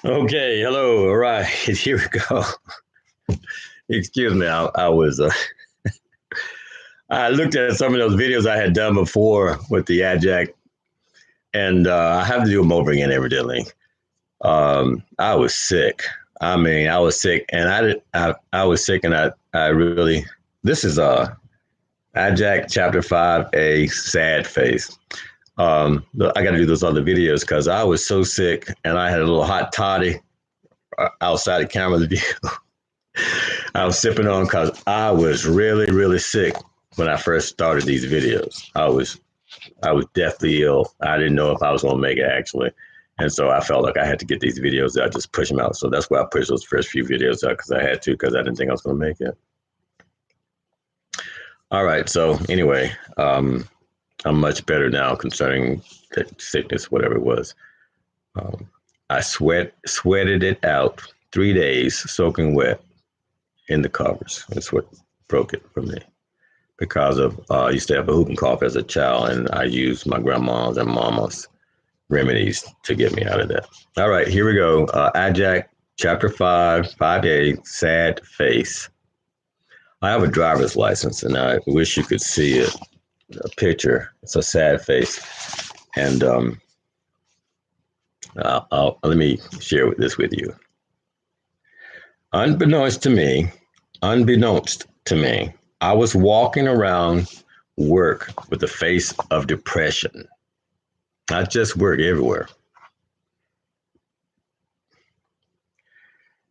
Okay, hello. All right, here we go. Excuse me. I looked at some of those videos I had done before with the iJac, and I have to do them over again, evidently. I was sick. I mean, I was sick, and I was sick, and I really. This is iJac Chapter 5, a sad face. I got to do those other videos because I was so sick, and I had a little hot toddy outside the camera view. I was sipping on because I was really, really sick when I first started these videos. I was deathly ill. I didn't know if I was going to make it actually, and so I felt like I had to get these videos out, just push them out. So that's why I pushed those first few videos out because I had to, because I didn't think I was going to make it. All right. So anyway, I'm much better now concerning the sickness, whatever it was. Um, I sweated it out 3 days, soaking wet in the covers. That's what broke it for me because of I used to have a whooping cough as a child, and I used my grandma's and mama's remedies to get me out of that. All right, here we go. iJac Chapter 5, 5A, Sad Face. I have a driver's license, and I wish you could see it. A picture. It's a sad face, and let me share this with you. Unbeknownst to me, unbeknownst to me, I was walking around work with a face of depression. Not just work, everywhere.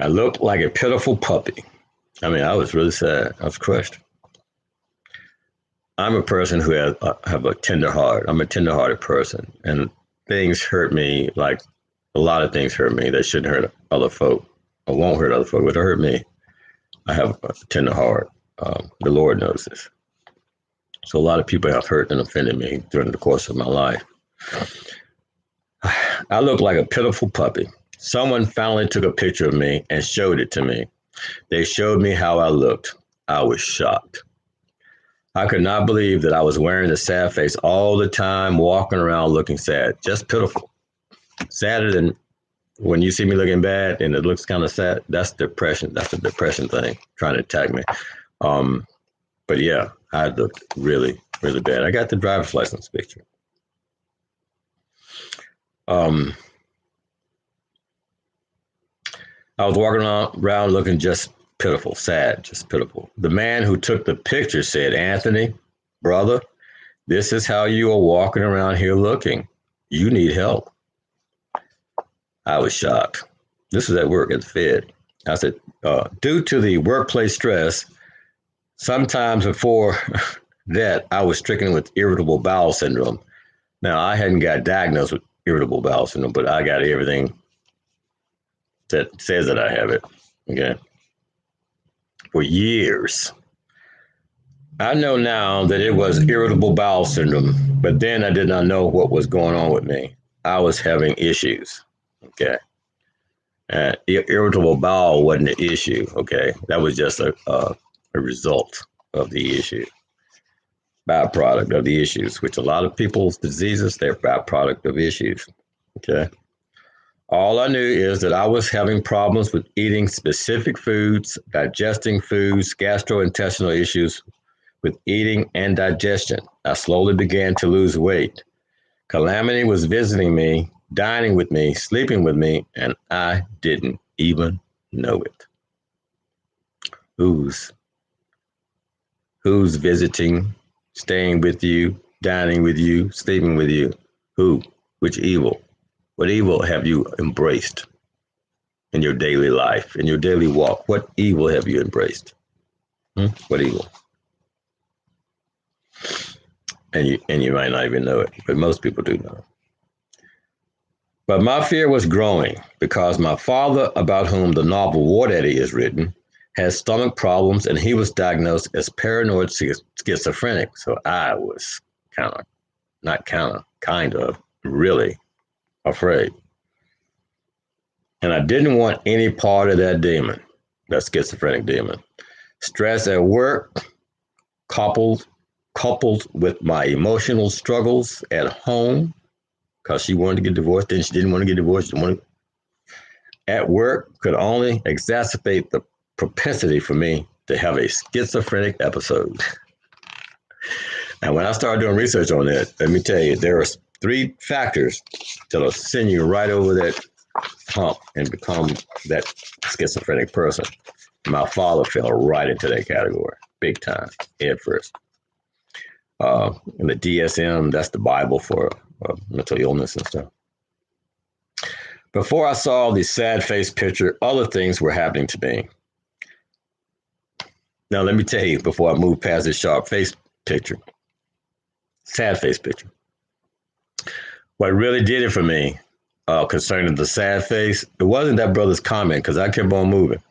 I looked like a pitiful puppy. I mean, I was really sad. I was crushed. I'm a person who have a tender heart. I'm a tender-hearted person, and things hurt me. Like a lot of things hurt me that shouldn't hurt other folk, or won't hurt other folk, but it hurt me. I have a tender heart. The Lord knows this. So a lot of people have hurt and offended me during the course of my life. I look like a pitiful puppy. Someone finally took a picture of me and showed it to me. They showed me how I looked. I was shocked. I could not believe that I was wearing a sad face all the time, walking around looking sad, just pitiful. Sadder than when you see me looking bad and it looks kind of sad. That's depression. That's a depression thing trying to attack me. But yeah, I looked really, really bad. I got the driver's license picture. I was walking around looking just pitiful, sad, just pitiful. The man who took the picture said, "Anthony, brother, this is how you are walking around here looking. You need help." I was shocked. This was at work at the Fed. I said, due to the workplace stress, sometimes before that, I was stricken with irritable bowel syndrome. Now, I hadn't got diagnosed with irritable bowel syndrome, but I got everything that says that I have it. Okay. For years. I know now that it was irritable bowel syndrome, but then I did not know what was going on with me. I was having issues. Okay. Irritable bowel wasn't the issue. Okay. That was just a result of the issue, byproduct of the issues, which a lot of people's diseases, they're byproduct of issues. Okay. All I knew is that I was having problems with eating specific foods, digesting foods, gastrointestinal issues with eating and digestion. I slowly began to lose weight. Calamity was visiting me, dining with me, sleeping with me, and I didn't even know it. Who's visiting, staying with you, dining with you, sleeping with you? Who? Which evil? What evil have you embraced in your daily life, in your daily walk? What evil have you embraced? What evil? And you might not even know it, but most people do know. But my fear was growing because my father, about whom the novel War Daddy is written, has stomach problems, and he was diagnosed as paranoid schizophrenic. So I was kind of, really afraid. And I didn't want any part of that demon, that schizophrenic demon. Stress at work, coupled with my emotional struggles at home, because she wanted to get divorced, then she didn't want to get divorced. at work could only exacerbate the propensity for me to have a schizophrenic episode. And when I started doing research on that, let me tell you, there are three factors that'll send you right over that hump and become that schizophrenic person. My father fell right into that category, big time, head first. And the DSM, that's the Bible for mental illness and stuff. Before I saw the sad face picture, other things were happening to me. Now, let me tell you, before I move past this sharp face picture, sad face picture, what really did it for me concerning the sad face, it wasn't that brother's comment because I kept on moving.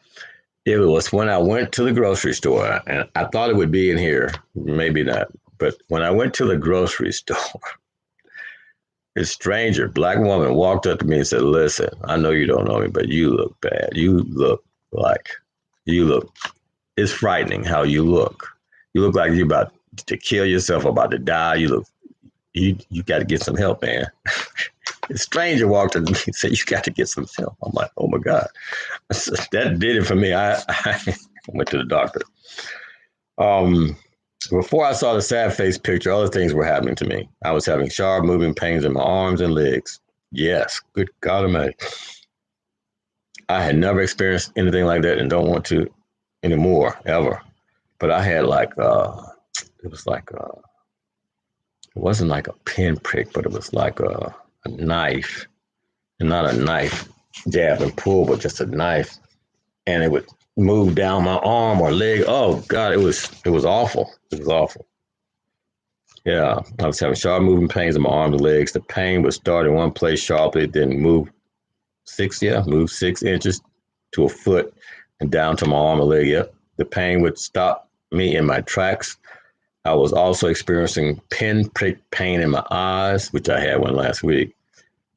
It was when I went to the grocery store, and I thought it would be in here, maybe not. But when I went to the grocery store, a stranger, black woman, walked up to me and said, "Listen, I know you don't know me, but you look bad. You look, it's frightening how you look. You look like you're about to kill yourself, about to die. You got to get some help, man." A stranger walked up to me and said, "You got to get some help." I'm like, oh my God. That did it for me. I went to the doctor. Before I saw the sad face picture, other things were happening to me. I was having sharp moving pains in my arms and legs. Yes, good God Almighty. I had never experienced anything like that and don't want to anymore, ever. But I had it wasn't like a pinprick, but it was like a knife, and not a knife jab and pull, but just a knife. And it would move down my arm or leg. Oh God, it was awful. It was awful. Yeah, I was having sharp moving pains in my arms and legs. The pain would start in one place sharply, then move 6 inches to a foot and down to my arm and leg. Yep. The pain would stop me in my tracks. I was also experiencing pinprick pain in my eyes, which I had one last week.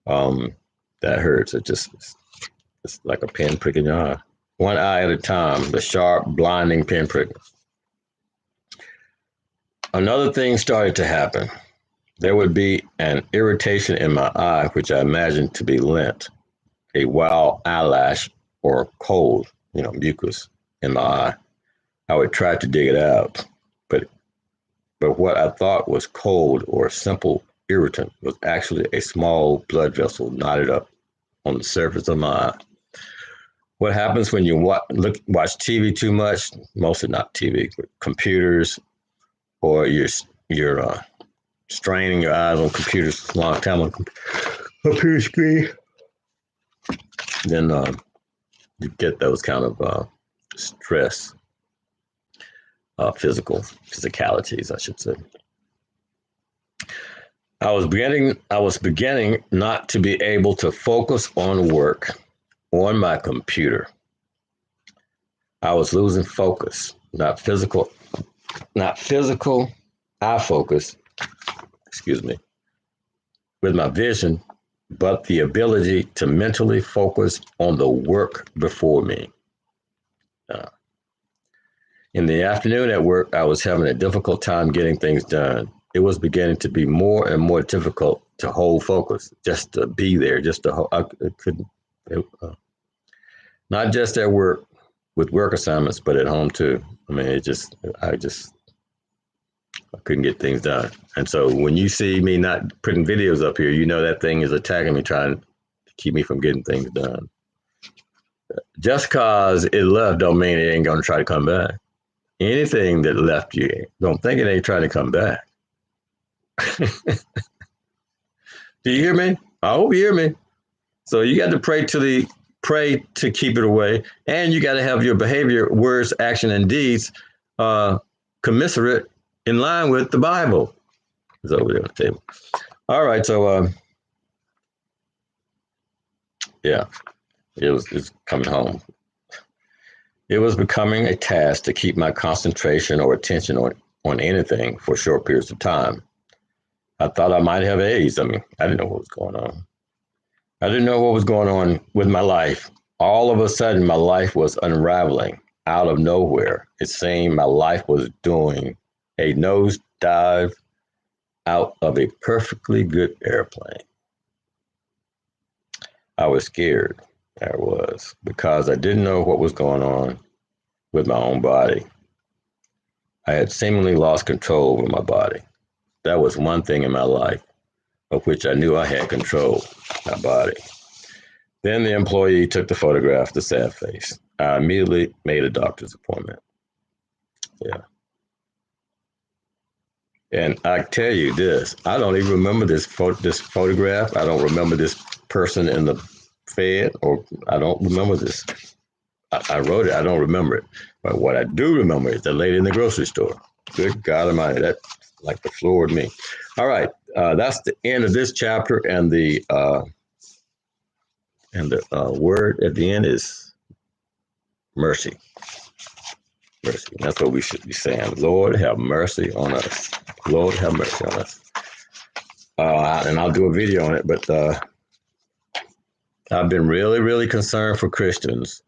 That hurts. It's like a pinprick in your eye. One eye at a time, the sharp, blinding pinprick. Another thing started to happen. There would be an irritation in my eye, which I imagined to be lint, a wild eyelash or cold, mucus in my eye. I would try to dig it out, but what I thought was cold or simple irritant was actually a small blood vessel knotted up on the surface of my eye. What happens when you watch TV too much? Mostly not TV, but computers, or you're straining your eyes on computers a long time on computer screen. Then you get those kind of stress, physicalities, I should say. I was beginning not to be able to focus on work on my computer. I was losing focus, not physical eye focus, with my vision, but the ability to mentally focus on the work before me. In the afternoon at work, I was having a difficult time getting things done. It was beginning to be more and more difficult to hold focus, just to be there, just to hold. Not just at work with work assignments, but at home too. I mean, I couldn't get things done. And so when you see me not putting videos up here, that thing is attacking me, trying to keep me from getting things done. Just cause it left don't mean it ain't going to try to come back. Anything that left you, don't think it ain't trying to come back. Do you hear me? I hope you hear me. So you got to pray to keep it away, and you got to have your behavior, words, action, and deeds commensurate in line with the Bible. It's over there on the table. All right, so it's coming home. It was becoming a task to keep my concentration or attention on anything for short periods of time. I thought I might have AIDS. I mean, I didn't know what was going on. I didn't know what was going on with my life. All of a sudden, my life was unraveling out of nowhere. It seemed my life was doing a nosedive out of a perfectly good airplane. I was scared. I was, because I didn't know what was going on with my own body. I had seemingly lost control over my body. That was one thing in my life of which I knew I had control, my body. Then the employee took the photograph, the sad face. I immediately made a doctor's appointment. Yeah. And I tell you this, I don't even remember this photograph. I don't remember this person in the Fed, or I don't remember this. I wrote it. I don't remember it. But what I do remember is the lady in the grocery store. Good God Almighty, that like the floored me. All right, that's the end of this chapter, and the word at the end is mercy. Mercy. That's what we should be saying. Lord, have mercy on us. Lord, have mercy on us. And I'll do a video on it, but I've been really, really concerned for Christians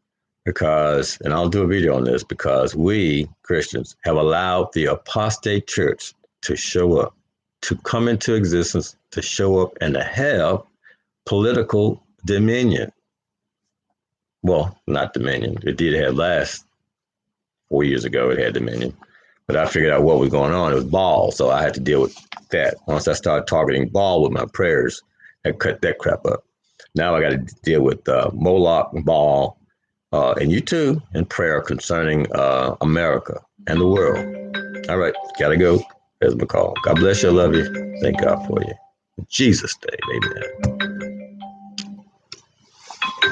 because, and I'll do a video on this, because we Christians have allowed the apostate church to show up, to come into existence, to show up, and to have political dominion. Well, not dominion. It did have last 4 years ago. It had dominion, but I figured out what was going on. It was Baal, so I had to deal with that. Once I started targeting Baal with my prayers, I cut that crap up. Now I got to deal with Moloch, Baal, and you too, in prayer concerning America and the world. All right, gotta go. There's McCall. God bless you. I love you. Thank God for you. In Jesus' name, amen.